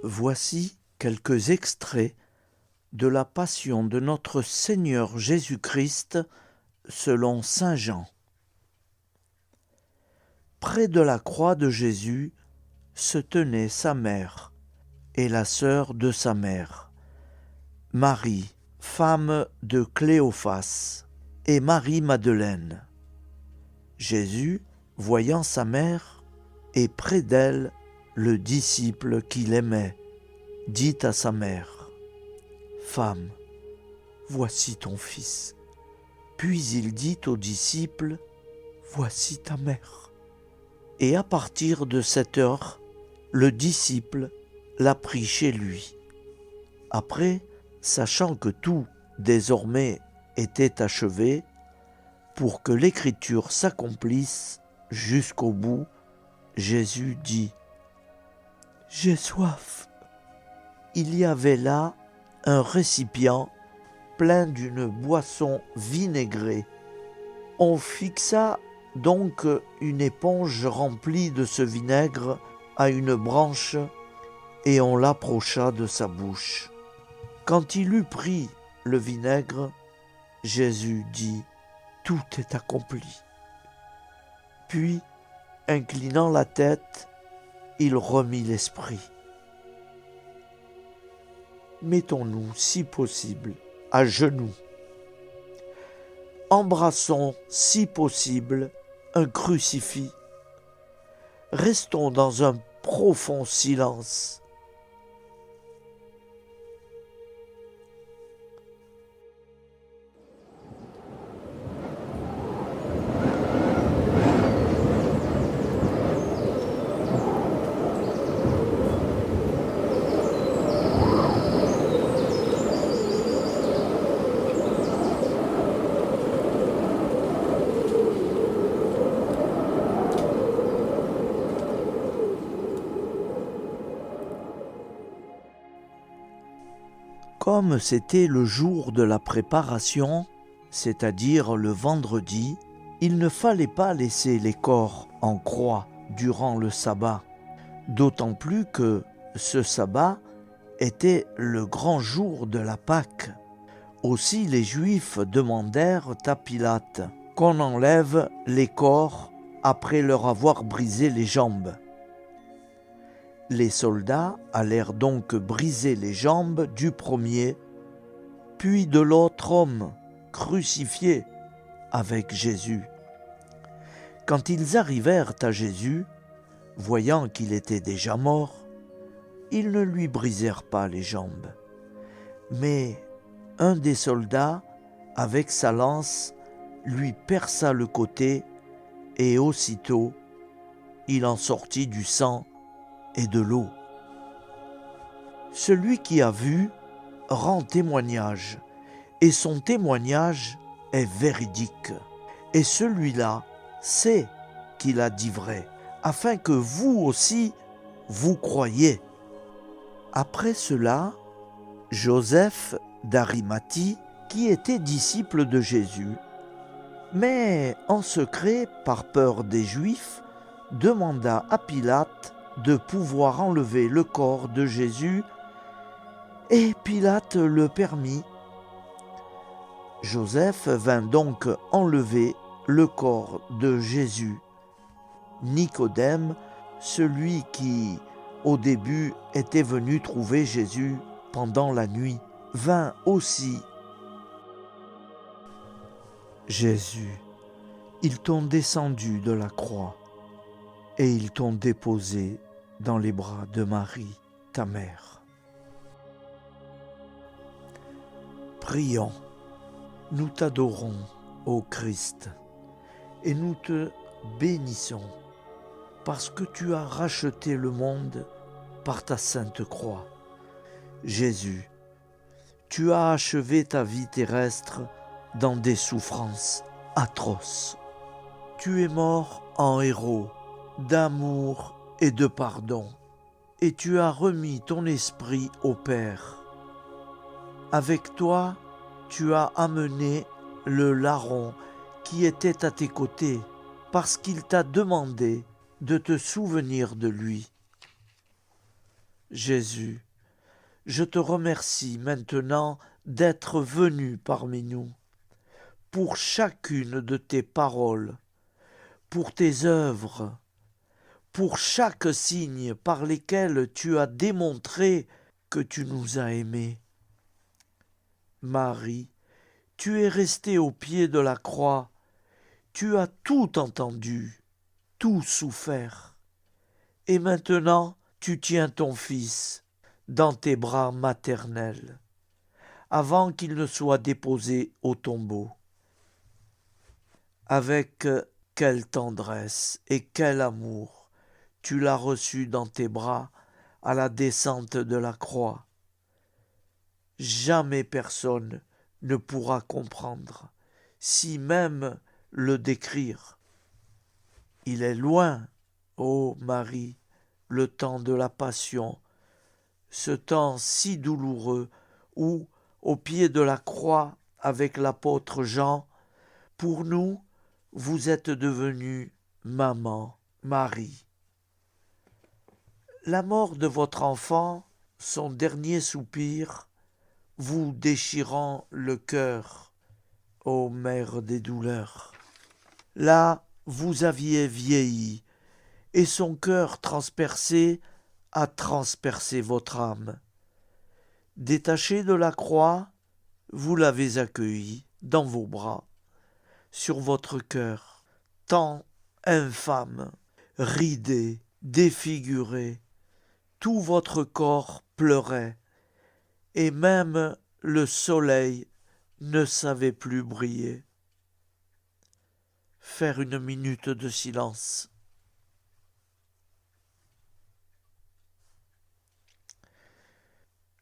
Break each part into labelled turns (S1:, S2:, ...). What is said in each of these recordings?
S1: Voici quelques extraits de la Passion de notre Seigneur Jésus-Christ selon saint Jean. Près de la croix de Jésus se tenait sa mère et la sœur de sa mère, Marie, femme de Cléophas, et Marie-Madeleine. Jésus, voyant sa mère, et près d'elle le disciple qu'il aimait, dit à sa mère, « Femme, voici ton fils. » Puis il dit au disciple, « Voici ta mère. » Et à partir de cette heure, le disciple l'a pris chez lui. Après, sachant que tout, désormais, était achevé, pour que l'écriture s'accomplisse jusqu'au bout, Jésus dit, « J'ai soif. » Il y avait là un récipient plein d'une boisson vinaigrée. On fixa donc une éponge remplie de ce vinaigre à une branche et on l'approcha de sa bouche. Quand il eut pris le vinaigre, Jésus dit, « Tout est accompli. » Puis, inclinant la tête, il remit l'esprit. Mettons-nous, si possible, à genoux. Embrassons, si possible, un crucifix. Restons dans un profond silence. Comme c'était le jour de la préparation, c'est-à-dire le vendredi, il ne fallait pas laisser les corps en croix durant le sabbat, d'autant plus que ce sabbat était le grand jour de la Pâque. Aussi les Juifs demandèrent à Pilate qu'on enlève les corps après leur avoir brisé les jambes. Les soldats allèrent donc briser les jambes du premier, puis de l'autre homme crucifié avec Jésus. Quand ils arrivèrent à Jésus, voyant qu'il était déjà mort, ils ne lui brisèrent pas les jambes. Mais un des soldats, avec sa lance, lui perça le côté et aussitôt il en sortit du sang et de l'eau. Celui qui a vu rend témoignage, et son témoignage est véridique. Et celui-là sait qu'il a dit vrai, afin que vous aussi, vous croyiez. Après cela, Joseph d'Arimathie, qui était disciple de Jésus, mais en secret, par peur des Juifs, demanda à Pilate de pouvoir enlever le corps de Jésus, et Pilate le permit. Joseph vint donc enlever le corps de Jésus. Nicodème, celui qui, au début, était venu trouver Jésus pendant la nuit, vint aussi. Jésus, ils t'ont descendu de la croix et ils t'ont déposé dans les bras de Marie, ta mère. Prions, nous t'adorons, ô Christ, et nous te bénissons, parce que tu as racheté le monde par ta sainte croix. Jésus, tu as achevé ta vie terrestre dans des souffrances atroces. Tu es mort en héros d'amour et de pardon, et tu as remis ton esprit au Père. Avec toi, tu as amené le larron qui était à tes côtés, parce qu'il t'a demandé de te souvenir de lui. Jésus, je te remercie maintenant d'être venu parmi nous pour chacune de tes paroles, pour tes œuvres, pour chaque signe par lesquels tu as démontré que tu nous as aimés. Marie, tu es restée au pied de la croix, tu as tout entendu, tout souffert, et maintenant tu tiens ton Fils dans tes bras maternels, avant qu'il ne soit déposé au tombeau. Avec quelle tendresse et quel amour tu l'as reçu dans tes bras à la descente de la croix. Jamais personne ne pourra comprendre, si même le décrire. Il est loin, ô Marie, le temps de la passion, ce temps si douloureux où, au pied de la croix avec l'apôtre Jean, pour nous, vous êtes devenue maman, Marie. La mort de votre enfant, son dernier soupir, vous déchirant le cœur, ô mère des douleurs. Là, vous aviez vieilli, et son cœur transpercé a transpercé votre âme. Détaché de la croix, vous l'avez accueilli dans vos bras, sur votre cœur, tant infâme, ridé, défiguré, tout votre corps pleurait, et même le soleil ne savait plus briller. Faire une minute de silence.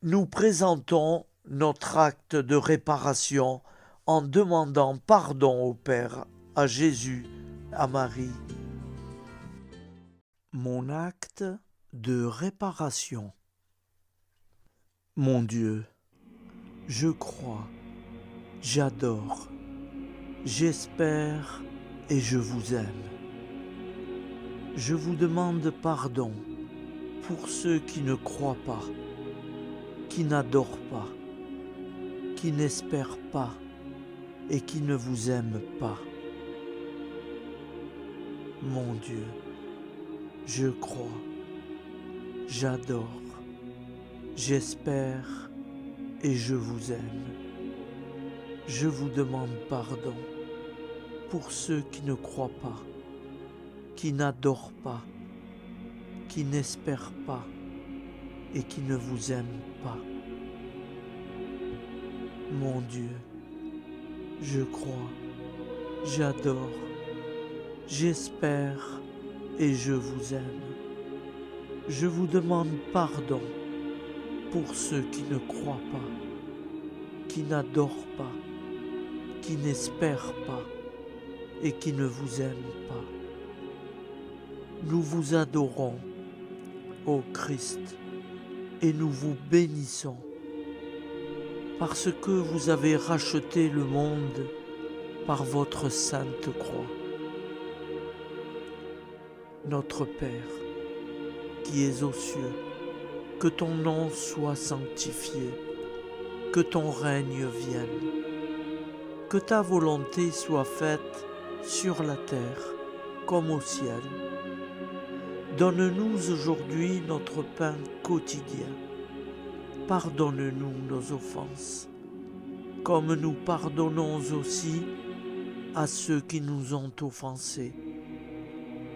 S1: Nous présentons notre acte de réparation en demandant pardon au Père, à Jésus, à Marie. Mon acte de réparation. Mon Dieu, je crois, j'adore, j'espère et je vous aime. Je vous demande pardon pour ceux qui ne croient pas, qui n'adorent pas, qui n'espèrent pas et qui ne vous aiment pas. Mon Dieu, je crois, j'adore, j'espère et je vous aime. Je vous demande pardon pour ceux qui ne croient pas, qui n'adorent pas, qui n'espèrent pas et qui ne vous aiment pas. Mon Dieu, je crois, j'adore, j'espère et je vous aime. Je vous demande pardon pour ceux qui ne croient pas, qui n'adorent pas, qui n'espèrent pas et qui ne vous aiment pas. Nous vous adorons, ô Christ, et nous vous bénissons, parce que vous avez racheté le monde par votre sainte croix. Notre Père, qui es aux cieux, que ton nom soit sanctifié, que ton règne vienne, que ta volonté soit faite sur la terre comme au ciel. Donne-nous aujourd'hui notre pain quotidien. Pardonne-nous nos offenses, comme nous pardonnons aussi à ceux qui nous ont offensés.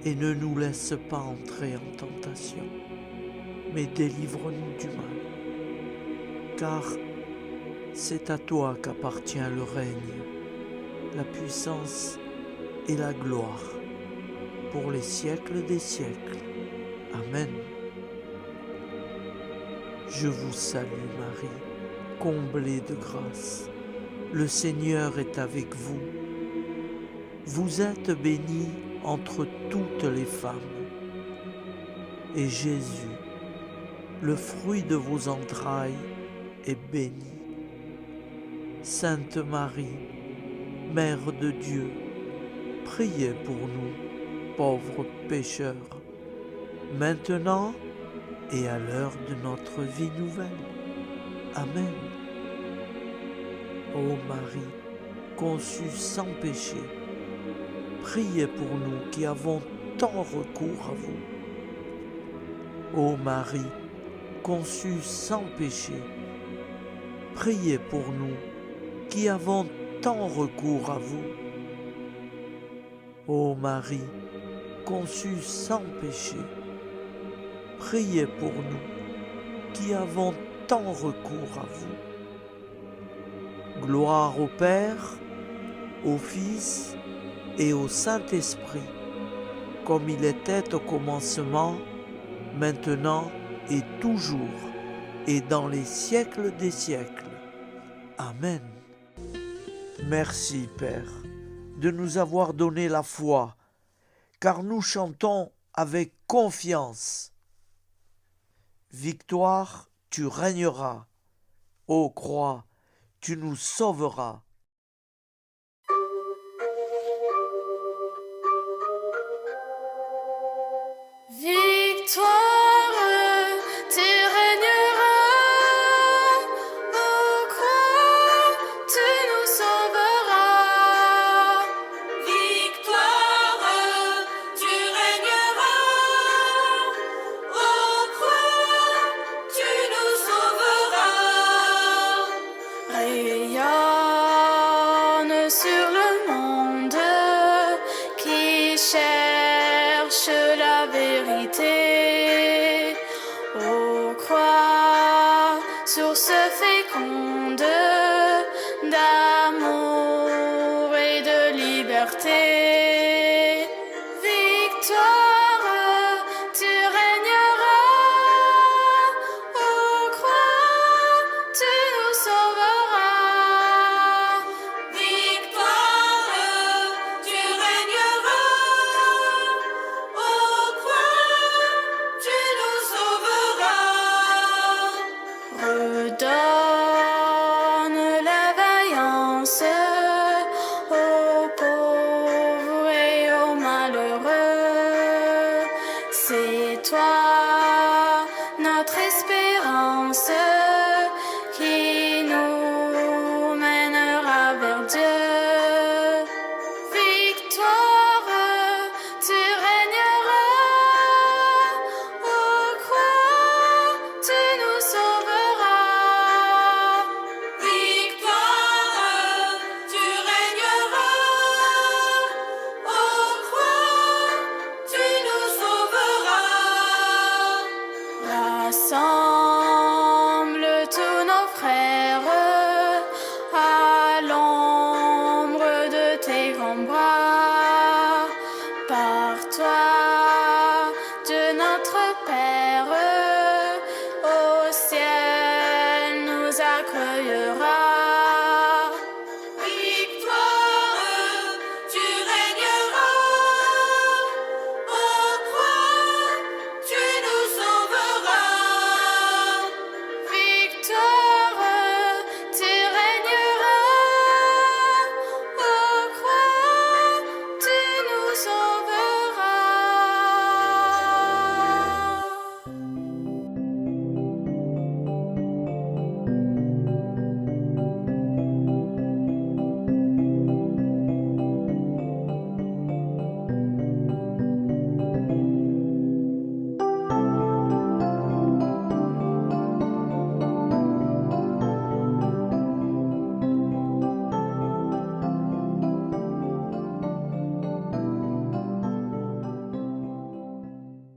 S1: Et ne nous laisse pas entrer en tentation, mais délivre-nous du mal. Car c'est à toi qu'appartient le règne, la puissance et la gloire, pour les siècles des siècles. Amen. Je vous salue Marie, comblée de grâce. Le Seigneur est avec vous. Vous êtes bénie entre toutes les femmes. Et Jésus, le fruit de vos entrailles, est béni. Sainte Marie, Mère de Dieu, priez pour nous, pauvres pécheurs, maintenant et à l'heure de notre vie nouvelle. Amen. Ô Marie, conçue sans péché, priez pour nous qui avons tant recours à vous. Ô Marie, conçue sans péché, priez pour nous qui avons tant recours à vous. Ô Marie, conçue sans péché, priez pour nous qui avons tant recours à vous. Gloire au Père, au Fils et au Saint-Esprit, comme il était au commencement, maintenant et toujours, et dans les siècles des siècles. Amen. Merci, Père, de nous avoir donné la foi, car nous chantons avec confiance. Victoire, tu régneras. Ô croix, tu nous sauveras.
S2: Victoire, tu régneras, ô croix, tu nous sauveras. Victoire, tu régneras, ô croix, tu nous sauveras. Rayonne sur le monde qui cherche la vérité. Ô croix, source féconde d'amour et de liberté. Victoire, tu régneras, ô croix, tu nous sauveras. Victoire, tu régneras, ô croix, tu nous sauveras. Redonne la vaillance aux pauvres et aux malheureux. C'est toi, notre espérance, qui nous mènera vers Dieu. Victoire, tu régneras, ô croix, tu nous sauveras. Victoire, tu régneras, ô croix, tu nous sauveras. Rassemble tous nos frères à l'ombre de tes grands bras. Par toi, Dieu notre Père,